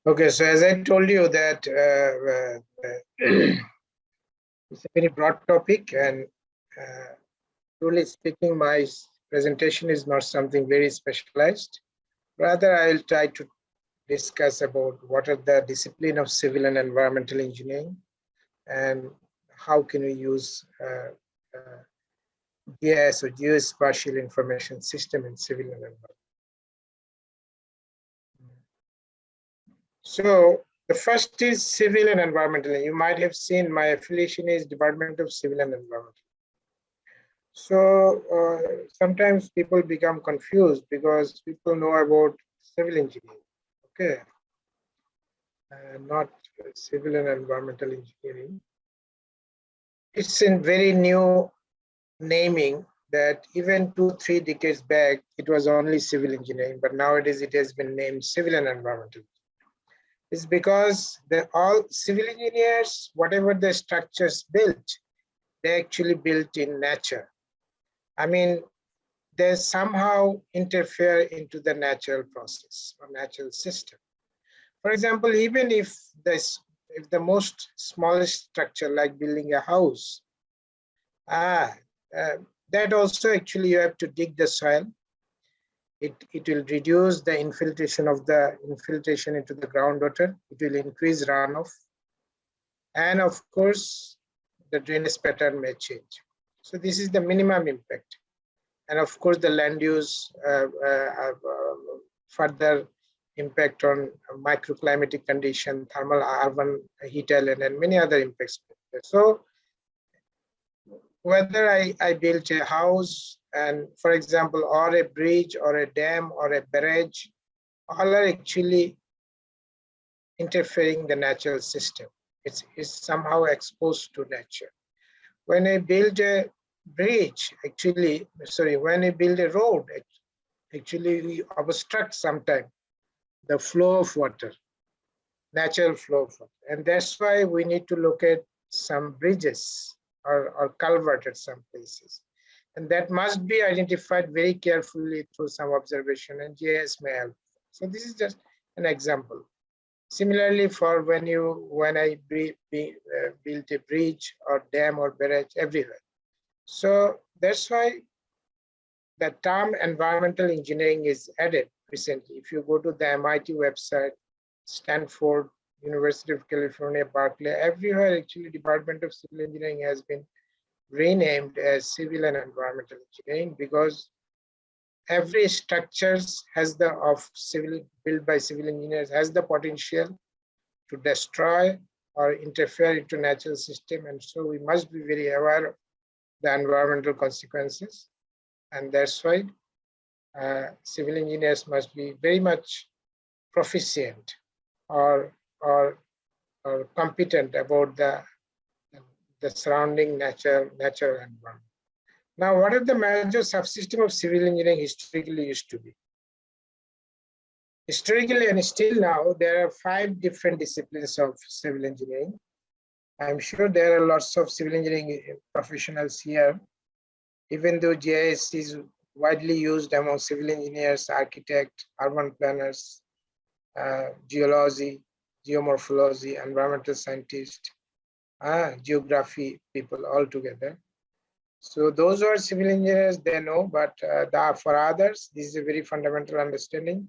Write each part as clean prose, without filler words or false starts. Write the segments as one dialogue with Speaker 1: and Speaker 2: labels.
Speaker 1: Okay, so as I told you that it's a very broad topic, and truly speaking, my presentation is not something very specialized. Rather, I'll try to discuss about what are the discipline of civil and environmental engineering, and how can we use GIS or geospatial information system in civil and environment. So the first is civil and environmental. You might have seen my affiliation is Department of Civil and Environmental. So sometimes people become confused because people know about civil engineering, okay, not civil and environmental engineering. It's in very new naming that even 2-3 decades back, it was only civil engineering, but nowadays it has been named civil and environmental. It's because all civil engineers, whatever the structures built, they actually built in nature. I mean, they somehow interfere into the natural process or natural system. For example, even if the most smallest structure like building a house, that also actually you have to dig the soil. It will reduce the infiltration into the groundwater. It will increase runoff. And of course, the drainage pattern may change. So this is the minimum impact. And of course, the land use further impact on microclimatic condition, thermal urban heat island, and many other impacts. So whether I built a house and, for example, or a bridge or a dam or a barrage, all are actually interfering the natural system. It's somehow exposed to nature. When I build a bridge, when I build a road, actually we obstruct sometimes the flow of water, natural flow of water. And that's why we need to look at some bridges or culvert at some places. And that must be identified very carefully through some observation, and GIS may help. So this is just an example. Similarly, for when I built a bridge or dam or barrage everywhere. So that's why the term environmental engineering is added recently. If you go to the MIT website, Stanford, University of California, Berkeley, everywhere actually Department of Civil Engineering has been renamed as Civil and Environmental Engineering, because every structures built by civil engineers has the potential to destroy or interfere into natural system, and so we must be very aware of the environmental consequences. And that's why civil engineers must be very much proficient or competent about the surrounding natural environment. Now, what are the major subsystem of civil engineering historically used to be? Historically and still now, there are 5 different disciplines of civil engineering. I'm sure there are lots of civil engineering professionals here, even though GIS is widely used among civil engineers, architects, urban planners, geology, geomorphology, environmental scientists, geography people all together. So those who are civil engineers, they know, but for others, this is a very fundamental understanding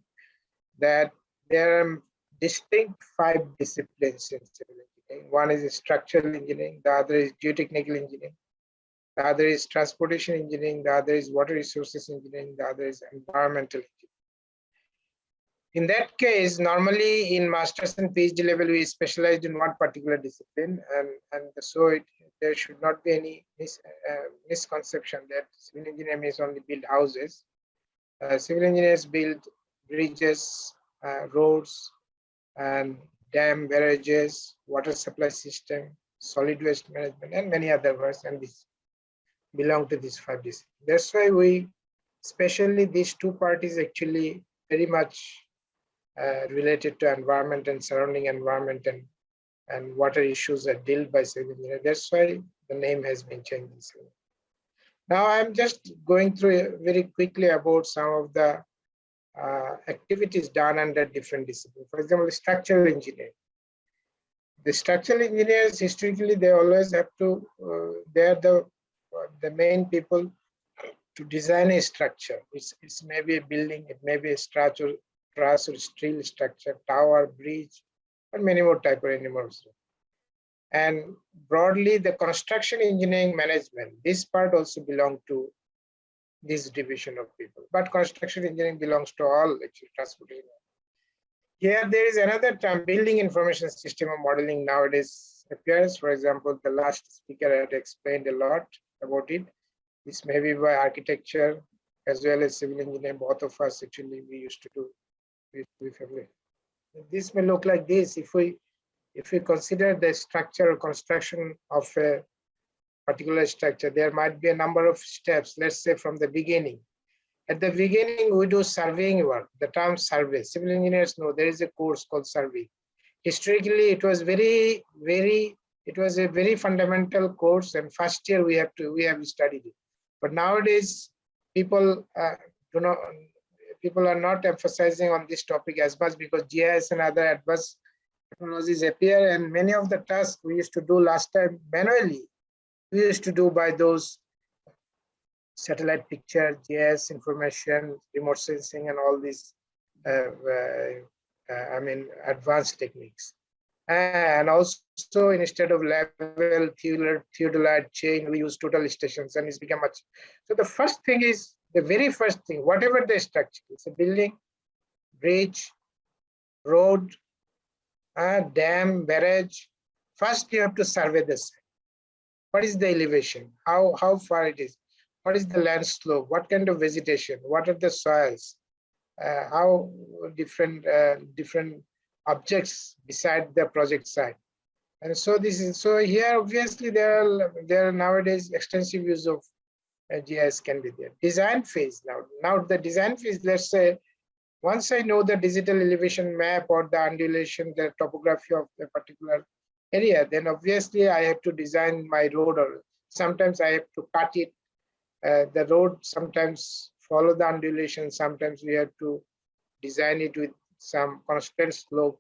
Speaker 1: that there are distinct 5 disciplines in civil engineering. One is structural engineering, the other is geotechnical engineering, the other is transportation engineering, the other is water resources engineering, the other is environmental engineering. In that case, normally in master's and PhD level, we specialized in one particular discipline, and so there should not be any misconception that civil engineer means only build houses. Civil engineers build bridges, roads, and dam, barrages, water supply system, solid waste management, and many other works, and this belong to these 5 disciplines. That's why especially these 2 parties actually very much related to environment and surrounding environment and water issues are dealt by civil engineering. That's why the name has been changed. Now I'm just going through very quickly about some of the activities done under different disciplines. For example, structural engineering. The structural engineers historically they always have to they're the main people to design a structure. It's maybe a building, it may be a structure, truss or steel structure, tower, bridge, or many more type of animals. And broadly, the construction engineering management, this part also belongs to this division of people. But construction engineering belongs to all actually transportation. Here there is another term, building information system of modeling nowadays appears. For example, the last speaker had explained a lot about it. This may be by architecture as well as civil engineering. Both of us actually we used to do with family. This may look like this if we consider the structure or construction of a particular structure. There might be a number of steps. Let's say from the beginning. At the beginning, we do surveying work. The term survey. Civil engineers know there is a course called survey. Historically, it was it was a very fundamental course, and first year we have studied it. But nowadays, people are not emphasizing on this topic as much because GIS and other advanced technologies appear, and many of the tasks we used to do last time manually, we used to do by those satellite picture, GIS information, remote sensing, and all these advanced techniques. And also instead of level, theodolite chain, we use total stations, and it's become much. So the first thing is, the very first thing, whatever the structure, it's a building, bridge, road, dam, barrage. First you have to survey the site. What is the elevation? How far it is? What is the land slope? What kind of vegetation? What are the soils? How different objects beside the project site? And so here obviously there are nowadays extensive use of GIS can be there. Design phase now the design phase. Let's say once I know the digital elevation map or the undulation, the topography of the particular area, then obviously I have to design my road, or sometimes I have to cut it. The road sometimes follow the undulation, sometimes we have to design it with some constant slope.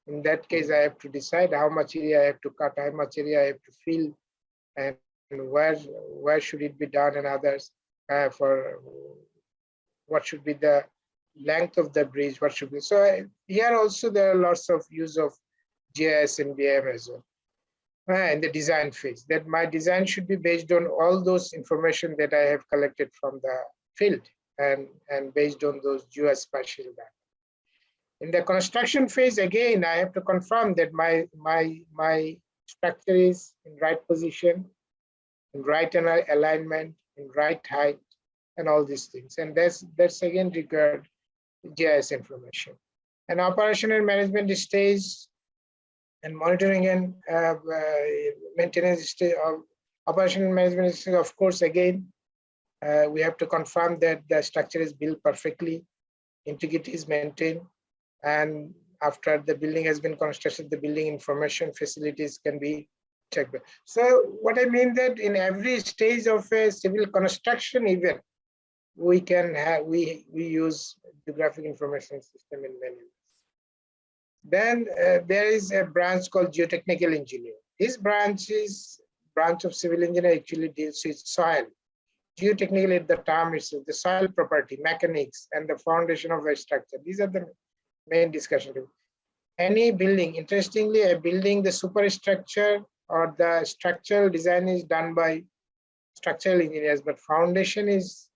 Speaker 1: In that case, I have to decide how much area I have to cut, how much area I have to fill, and where should it be done, and others for what should be the length of the bridge, what should be. So here also there are lots of use of GIS and BIM as well. In the design phase, that my design should be based on all those information that I have collected from the field and based on those geospatial data. In the construction phase, again, I have to confirm that my structure is in right position, in right alignment, in right height, and all these things. And that's again required GIS information. And operational management stage and monitoring and maintenance stage of operational management stage, of course, again, we have to confirm that the structure is built perfectly, integrity is maintained, and after the building has been constructed, the building information facilities can be checked. So what I mean that in every stage of a civil construction event, we can have we use geographic information system in many ways. Then there is a branch called Geotechnical Engineering. This branch of civil engineering actually deals with soil. Geotechnically, the term is the soil property, mechanics, and the foundation of a structure. These are the main discussion. Any building, interestingly, a building, the superstructure or the structural design is done by structural engineers, but foundation is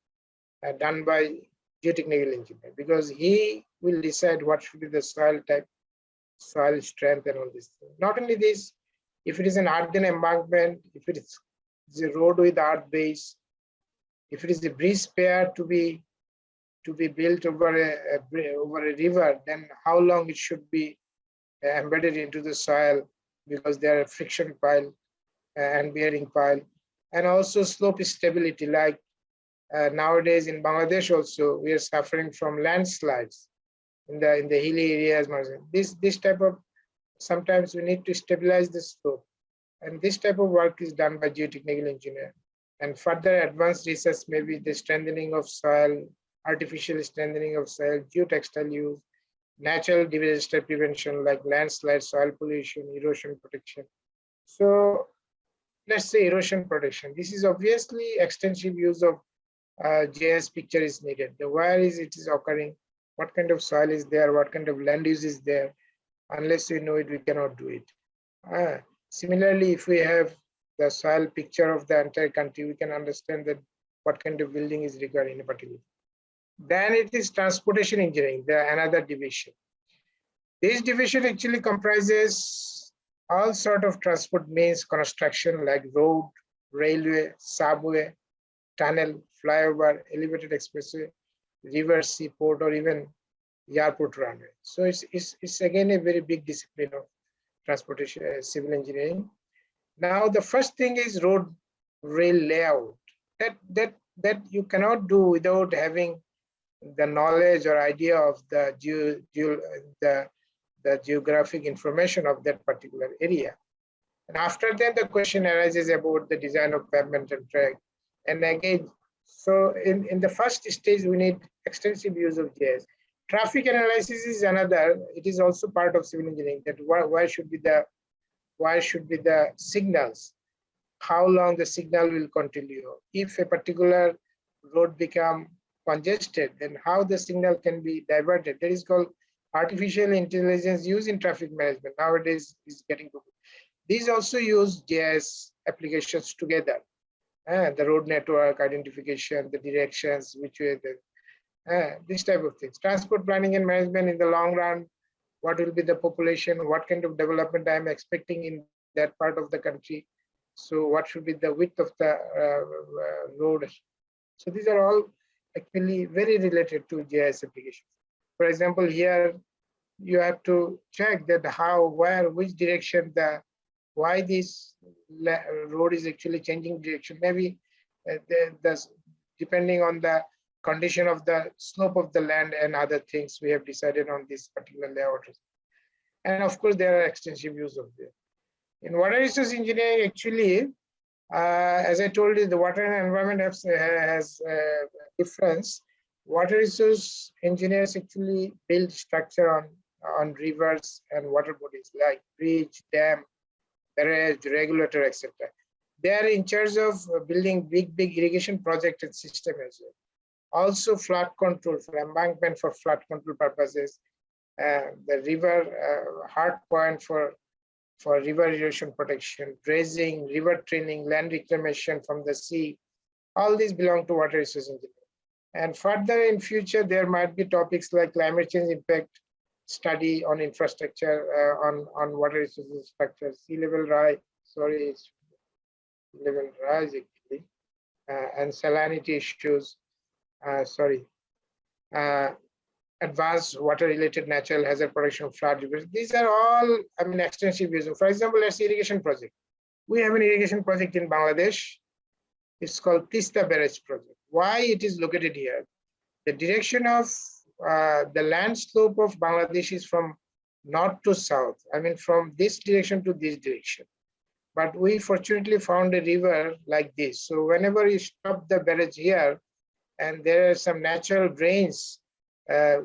Speaker 1: done by geotechnical engineer, because he will decide what should be the soil type, soil strength, and all this. Not only this, if it is an earthen embankment, if it is a road with earth base, if it is a bridge spare to be built over a river, then how long it should be embedded into the soil, because there are friction pile and bearing pile, and also slope stability. Like nowadays in Bangladesh also, we are suffering from landslides in the hilly areas. This type of, sometimes we need to stabilize the slope, and this type of work is done by geotechnical engineer. And further advanced research may be the strengthening of soil, artificial strengthening of soil, geotextile use, natural disaster prevention like landslide, soil pollution, erosion protection. So let's say erosion protection. This is obviously extensive use of GIS picture is needed. Where is it is occurring? What kind of soil is there? What kind of land use is there? Unless we know it, we cannot do it. Similarly, if we have the soil picture of the entire country, we can understand that what kind of building is required in a particular. Then it is transportation engineering, another division. This division actually comprises all sort of transport means construction like road, railway, subway, tunnel, flyover, elevated expressway, river, seaport, or even airport runway. So it's again a very big discipline of transportation, civil engineering. Now the first thing is road rail layout. That you cannot do without having the knowledge or idea of the geographic information of that particular area. And after that, the question arises about the design of pavement and track. And again, so in the first stage, we need extensive use of GIS. Traffic analysis is another. It is also part of civil engineering. That why should be the signals? How long the signal will continue? If a particular road become congested, then how the signal can be diverted? That is called artificial intelligence used in traffic management. Nowadays is getting to. These also use GIS applications together. The road network identification, the directions, which way this type of things. Transport planning and management in the long run. What will be the population? What kind of development I am expecting in that part of the country? So what should be the width of the road? So these are all actually very related to GIS applications. For example, here you have to check that how, where, which direction why this road is actually changing direction. Maybe depending on the condition of the slope of the land and other things, we have decided on this particular layout. And of course, there are extensive use of this. In water resource engineering, actually, as I told you, the water and environment has a difference. Water resource engineers actually build structure on rivers and water bodies like bridge, dam, barrage, regulator, etc. They are in charge of building big irrigation project and system as well. Also flood control for embankment for flood control purposes. The river hard point for river erosion protection, dredging, river training, land reclamation from the sea. All these belong to water resource engineering. And further in future, there might be topics like climate change impact study on infrastructure, on water resources structure, sea level rise, actually, and salinity issues, advanced water-related natural hazard protection, flood rivers. These are all, extensive use. For example, let's say irrigation project. We have an irrigation project in Bangladesh. It's called Tista Barrage project. Why it is located here? The direction of the land slope of Bangladesh is from north to south. From this direction to this direction. But we fortunately found a river like this. So whenever you stop the barrage here, and there are some natural drains,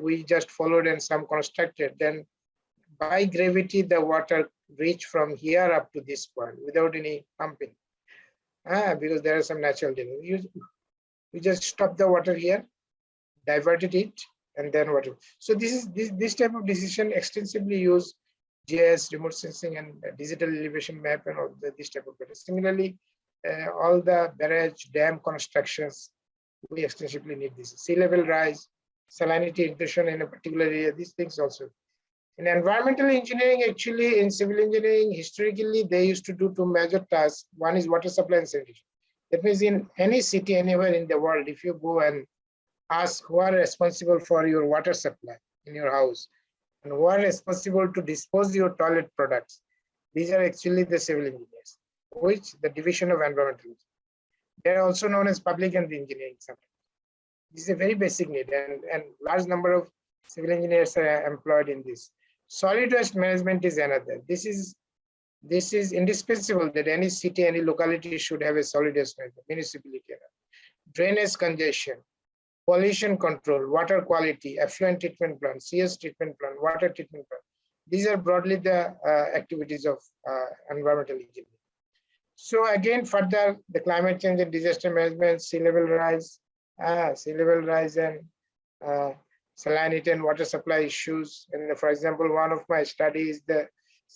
Speaker 1: we just followed and some constructed, then by gravity, the water reach from here up to this point without any pumping. Because there are some natural drains. We just stop the water here, diverted it, and then water. So this type of decision extensively use GIS, remote sensing, and digital elevation map, and all this type of data. Similarly, all the barrage, dam constructions, we extensively need this. Sea level rise, salinity intrusion in a particular area, these things also. In environmental engineering, actually, in civil engineering, historically, they used to do two major tasks. One is water supply and sanitation. That means in any city, anywhere in the world, if you go and ask who are responsible for your water supply in your house, and who are responsible to dispose your toilet products, these are actually the civil engineers, which the division of environmental engineering. They are also known as public and engineering sometimes. This is a very basic need, and large number of civil engineers are employed in this. Solid waste management is another. This is indispensable that any city, any locality should have a solid waste management, municipality. Drainage congestion. pollution control, water quality, effluent treatment plant, CS treatment plant, water treatment plant. These are broadly the activities of environmental engineering. So again, further, the climate change and disaster management, sea level rise and salinity and water supply issues. And for example, one of my studies, the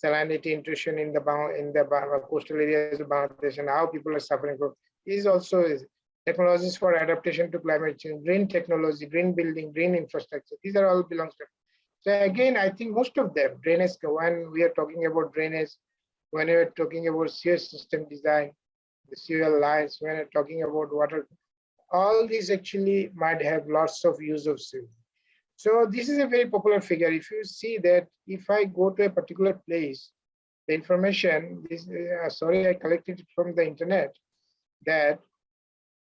Speaker 1: salinity intrusion in the coastal areas of Bangladesh and how people are suffering from. Is also technologies for adaptation to climate change, green technology, green building, green infrastructure. These are all belongs to. So again, I think most of them, drainage, when we are talking about drainage, when we are talking about sewer system design, the sewer lines, when we're talking about water, all these actually might have lots of use of sewer. So this is a very popular figure. If you see that, if I go to a particular place, the information, this sorry, I collected it from the internet, that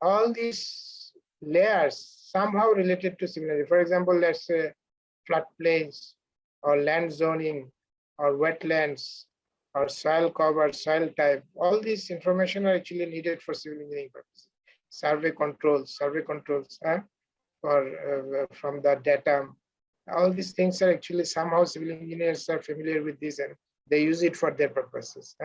Speaker 1: all these layers somehow related to civil engineering. For example, let's say floodplains or land zoning or wetlands or soil cover, soil type. All these information are actually needed for civil engineering purposes. Survey controls from the data. All these things are actually somehow civil engineers are familiar with this and they use it for their purposes.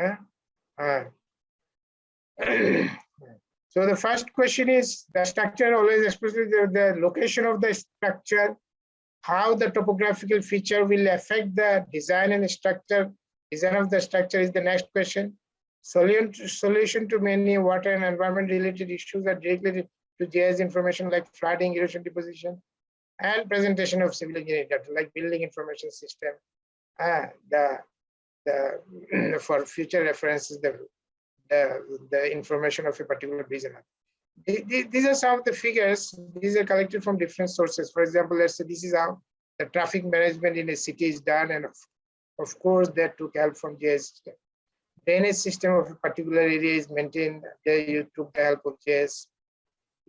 Speaker 1: So the first question is the structure always especially the location of the structure, how the topographical feature will affect the design and structure. Design of the structure is the next question. Solution to many water and environment related issues are directly to GIS information like flooding, erosion deposition, and presentation of civil engineering data like building information system. For future references, the information of a particular region. These are some of the figures. These are collected from different sources. For example, let's say this is how the traffic management in a city is done, and of course, that took help from GIS. Drainage system of a particular area is maintained. There you took the help of GIS.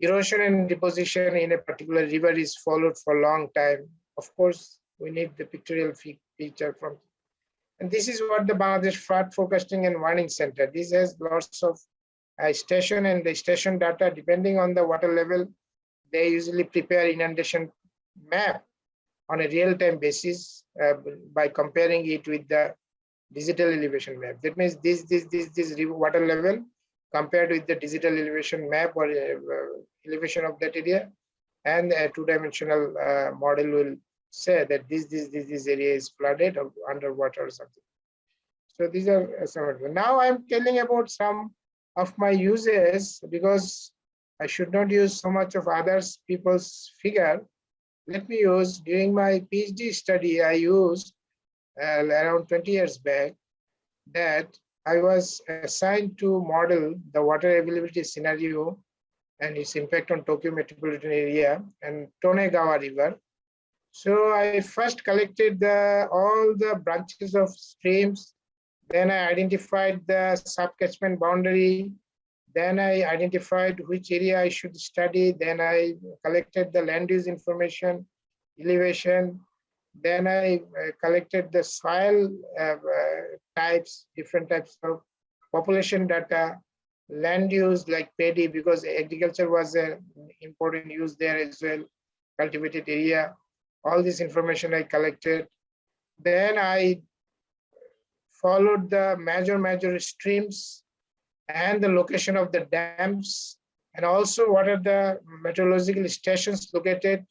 Speaker 1: Erosion and deposition in a particular river is followed for a long time. Of course, we need the pictorial feature from. And this is what the Bangladesh Flood Forecasting and Warning Center. This has lots of station and the station data depending on the water level. They usually prepare inundation map on a real-time basis by comparing it with the digital elevation map. That means this water level compared with the digital elevation map or elevation of that area, and a two-dimensional model will say that this area is flooded or underwater or something. So these are some. Now I'm telling about some of my uses because I should not use so much of others people's figure. Let me use, during my PhD study, I used around 20 years back that I was assigned to model the water availability scenario and its impact on Tokyo metropolitan area and Tonegawa River. So I first collected all the branches of streams. Then I identified the sub-catchment boundary. Then I identified which area I should study. Then I collected the land use information, elevation. Then I collected the soil types, different types of population data, land use like paddy, because agriculture was an important use there as well, cultivated area. All this information I collected. Then I followed the major streams and the location of the dams, and also what are the meteorological stations located,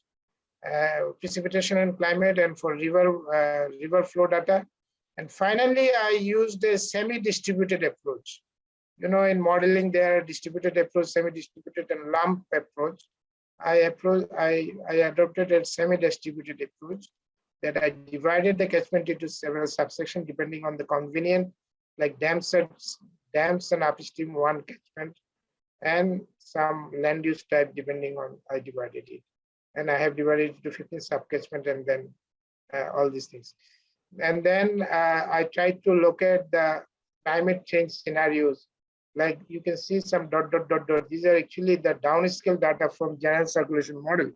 Speaker 1: precipitation and climate, and for river flow data. And finally, I used a semi-distributed approach. You know, in modeling, there are distributed approach, semi-distributed, and lump approach. I adopted a semi-distributed approach that I divided the catchment into several subsections depending on the convenient, like dams and upstream one catchment, and some land use type depending on, I divided it. And I have divided it to 15 sub-catchment and then all these things. And then I tried to look at the climate change scenarios. Like you can see some ... These are actually the downscale data from general circulation model.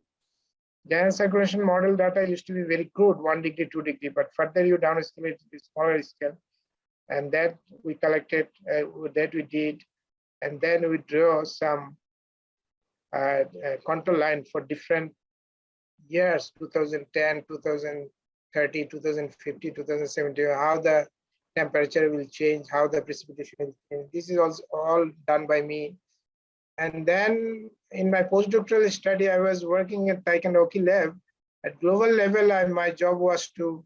Speaker 1: General circulation model data used to be very crude, 1 degree, 2 degree, but further you downscale it to smaller scale. And that we collected, that we did. And then we draw some control line for different years, 2010, 2030, 2050, 2070, how the temperature will change, how the precipitation will change. This is also all done by me. And then in my postdoctoral study, I was working at Taikanoki lab. At global level, my job was to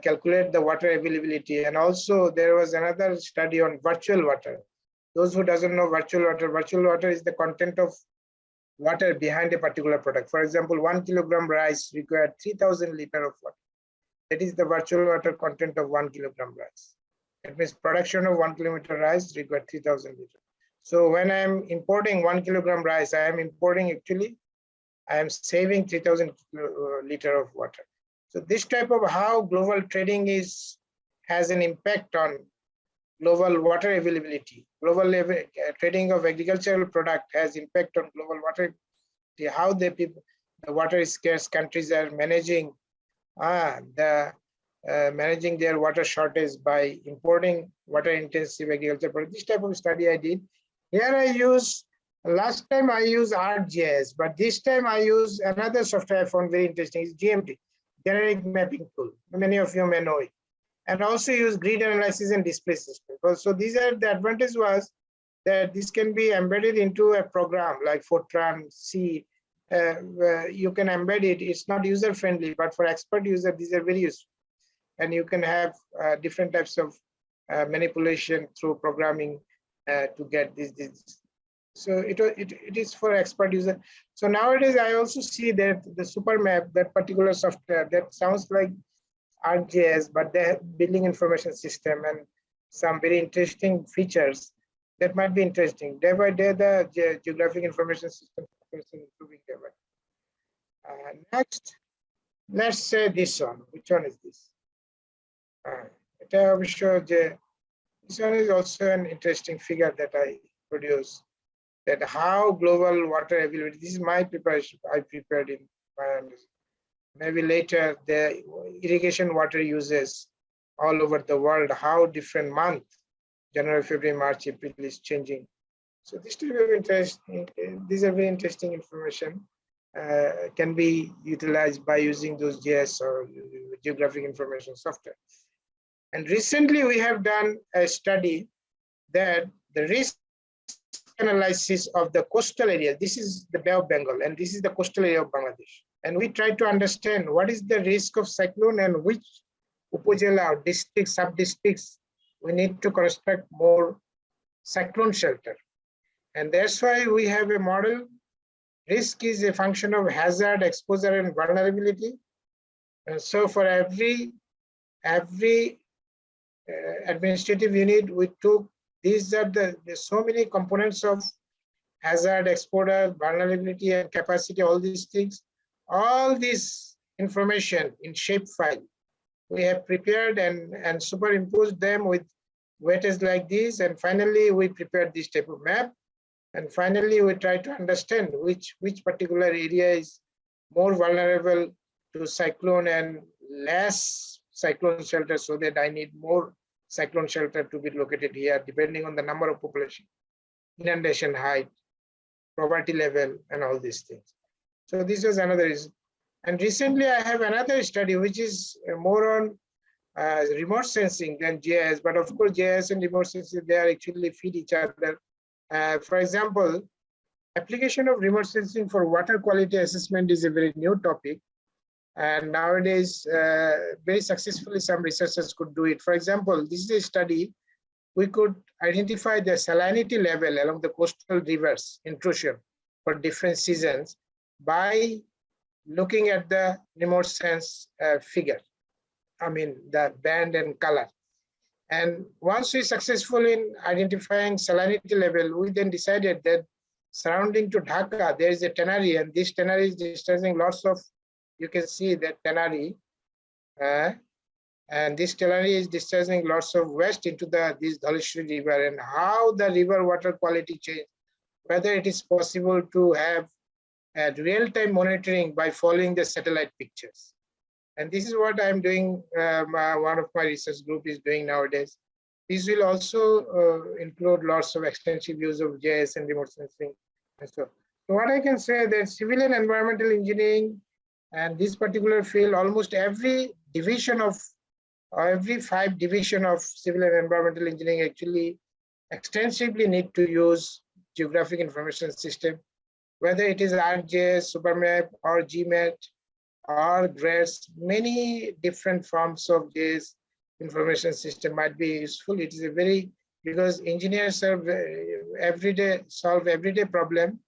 Speaker 1: calculate the water availability. And also there was another study on virtual water. Those who doesn't know virtual water is the content of water behind a particular product. For example, 1 kilogram rice required 3,000 liters of water. That is the virtual water content of 1 kilogram rice. That means production of 1 kilometer rice required 3,000 liters. So when I'm importing 1 kilogram rice, I am saving 3,000 liters of water. So this type of how global trading has an impact on global water availability. Global trading of agricultural product has impact on global water. How the water scarce countries are managing managing their water shortage by importing water intensive agriculture product. This type of study I did. Here last time I used ArcGIS, but this time I use another software I found very interesting. It's GMT, generic mapping tool. Many of you may know it. And also use grid analysis and display system. So these are the advantage was that this can be embedded into a program like Fortran, C. You can embed it. It's not user friendly, but for expert user, these are very useful. And you can have different types of manipulation through programming to get this. So it is for expert user. So nowadays I also see that the Supermap, that particular software that sounds like ArcGIS, but they have building information system and some very interesting features that might be interesting. Day by day, the geographic information system is improving day by day. Next, let's say this one. Which one is this? This one is also an interesting figure that I produce. That how global water availability. This is my preparation. I prepared in my understanding. Maybe later the irrigation water uses all over the world, how different month, January, February, March, April is changing. So this type of interesting, these are very interesting information, can be utilized by using those GIS or geographic information software. And recently we have done a study that the risk analysis of the coastal area. This is the Bay of Bengal and this is the coastal area of Bangladesh. And we try to understand what is the risk of cyclone and which upazila or districts, sub-districts, we need to construct more cyclone shelter. And that's why we have a model. Risk is a function of hazard, exposure, and vulnerability. And so for every administrative unit, we took, these are there's so many components of hazard, exposure, vulnerability, and capacity, all these things. All this information in shapefile we have prepared and superimposed them with weightage like this, and finally we prepared this type of map, and finally we try to understand which particular area is more vulnerable to cyclone and less cyclone shelter, so that I need more cyclone shelter to be located here depending on the number of population, inundation height, poverty level, and all these things. So this was another reason. And recently I have another study which is more on remote sensing than GIS, but of course GIS and remote sensing, they are actually feed each other. For example, application of remote sensing for water quality assessment is a very new topic. And nowadays, very successfully, some researchers could do it. For example, this is a study, we could identify the salinity level along the coastal rivers intrusion for different seasons by looking at the remote sense figure. I mean, the band and color. And once we successful in identifying salinity level, we then decided that surrounding to Dhaka, there is a tannery, and this tannery is discharging lots of, you can see that tannery, and this tannery is discharging lots of waste into this Dhaleshwari river, and how the river water quality change, whether it is possible to have real-time monitoring by following the satellite pictures. And this is what I'm doing, one of my research group is doing nowadays. This will also include lots of extensive use of GIS and remote sensing. And what I can say that civil and environmental engineering and this particular field, almost every division of, or every 5 division of civil and environmental engineering actually extensively need to use geographic information system, whether it is ArcGIS, SuperMap, or GMAT, or GRAS. Many different forms of this information system might be useful. It is a very, because engineers solve everyday problem,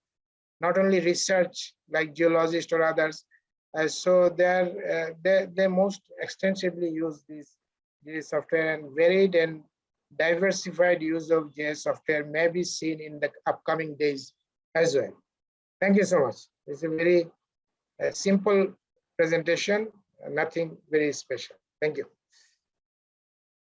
Speaker 1: not only research like geologists or others. So they most extensively use this software, and varied and diversified use of GIS software may be seen in the upcoming days as well. Thank you so much. It's a very simple presentation, nothing very special. Thank you.